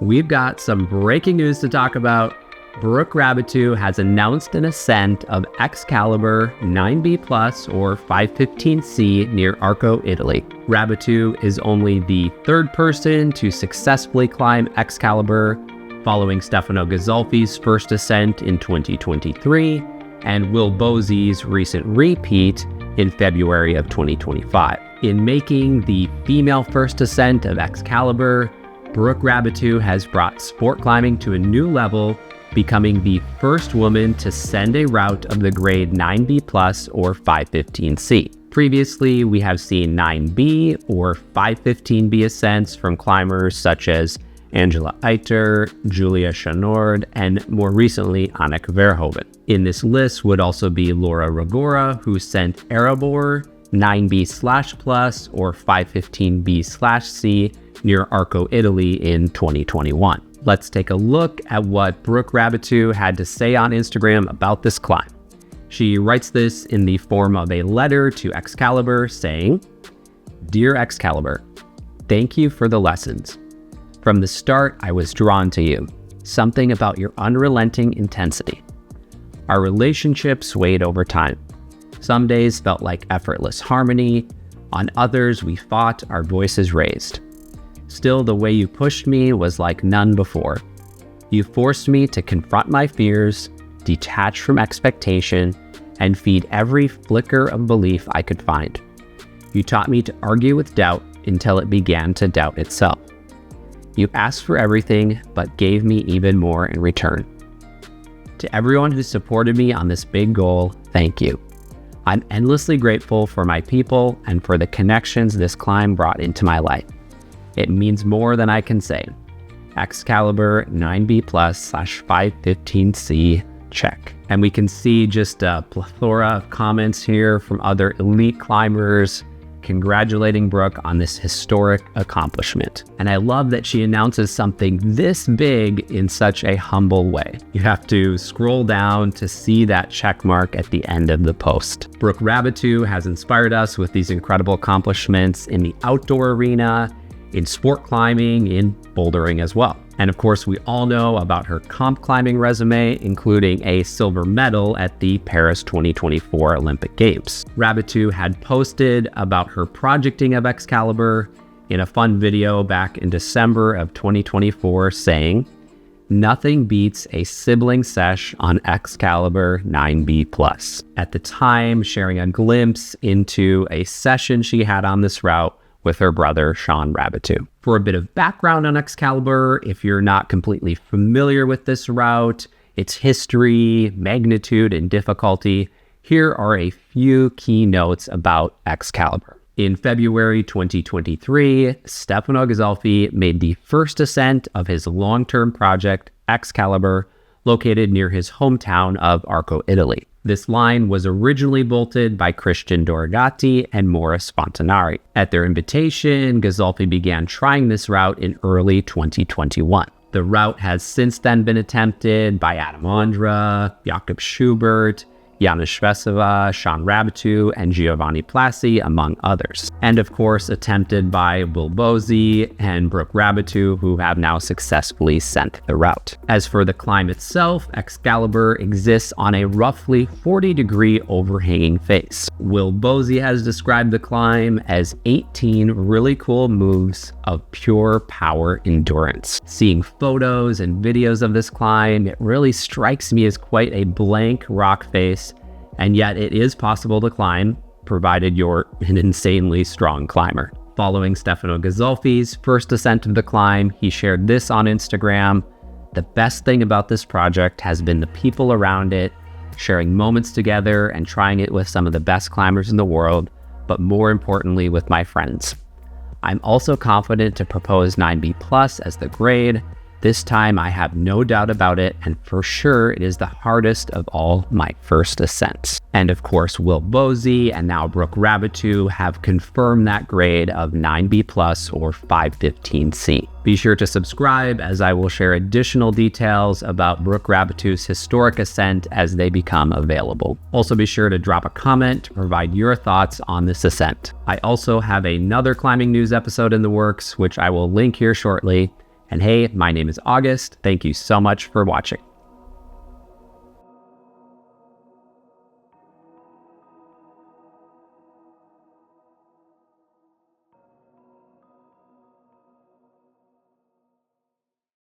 we've got some breaking news to talk about. Brooke Raboutou has announced an ascent of Excalibur 9B Plus or 515C near Arco, Italy. Raboutou is only the third person to successfully climb Excalibur, following Stefano Ghisolfi's first ascent in 2023 and Will Bosi's recent repeat in February of 2025. In making the female first ascent of Excalibur, Brooke Raboutou has brought sport climbing to a new level, becoming the first woman to send a route of the grade 9B plus or 515C. Previously, we have seen 9B or 515B ascents from climbers such as Angela Eiter, Julia Chanord, and more recently, Anneke Verhoeven. In this list would also be Laura Rigora, who sent Erebor 9B/plus or 515B/C near Arco, Italy in 2021. Let's take a look at what Brooke Raboutou had to say on Instagram about this climb. She writes this in the form of a letter to Excalibur saying, "Dear Excalibur, thank you for the lessons. From the start, I was drawn to you. Something about your unrelenting intensity. Our relationship swayed over time. Some days felt like effortless harmony. On others, we fought, our voices raised. Still, the way you pushed me was like none before. You forced me to confront my fears, detach from expectation, and feed every flicker of belief I could find. You taught me to argue with doubt until it began to doubt itself. You asked for everything, but gave me even more in return. To everyone who supported me on this big goal, thank you. I'm endlessly grateful for my people and for the connections this climb brought into my life. It means more than I can say. Excalibur 9B+/515C check." And we can see just a plethora of comments here from other elite climbers congratulating Brooke on this historic accomplishment. And I love that she announces something this big in such a humble way. You have to scroll down to see that check mark at the end of the post. Brooke Raboutou has inspired us with these incredible accomplishments in the outdoor arena, in sport climbing, in bouldering as well. And of course, we all know about her comp climbing resume, including a silver medal at the Paris 2024 Olympic Games. Raboutou had posted about her projecting of Excalibur in a fun video back in December of 2024 saying, "Nothing beats a sibling sesh on Excalibur 9B+." At the time, sharing a glimpse into a session she had on this route with her brother, Sean Raboutou. For a bit of background on Excalibur, if you're not completely familiar with this route, its history, magnitude, and difficulty, here are a few key notes about Excalibur. In February 2023, Stefano Ghisolfi made the first ascent of his long-term project, Excalibur, located near his hometown of Arco, Italy. This line was originally bolted by Christian Dorigati and Morris Fontanari. At their invitation, Ghisolfi began trying this route in early 2021. The route has since then been attempted by Adam Ondra, Jakob Schubert, Janusz Veseva, Sean Raboutou, and Giovanni Plassi, among others. And of course, attempted by Will Bosi and Brooke Raboutou, who have now successfully sent the route. As for the climb itself, Excalibur exists on a roughly 40-degree overhanging face. Will Bosi has described the climb as 18 really cool moves of pure power endurance. Seeing photos and videos of this climb, it really strikes me as quite a blank rock face, and yet it is possible to climb, provided you're an insanely strong climber. Following Stefano Ghisolfi's first ascent of the climb, he shared this on Instagram: "The best thing about this project has been the people around it, sharing moments together and trying it with some of the best climbers in the world, but more importantly with my friends. I'm also confident to propose 9B+ as the grade. This time I have no doubt about it, and for sure it is the hardest of all my first ascents." And of course, Will Bosi and now Brooke Raboutou have confirmed that grade of 9B+ or 515C. Be sure to subscribe, as I will share additional details about Brooke Raboutou's historic ascent as they become available. Also be sure to drop a comment to provide your thoughts on this ascent. I also have another climbing news episode in the works, which I will link here shortly. And hey, my name is August. Thank you so much for watching.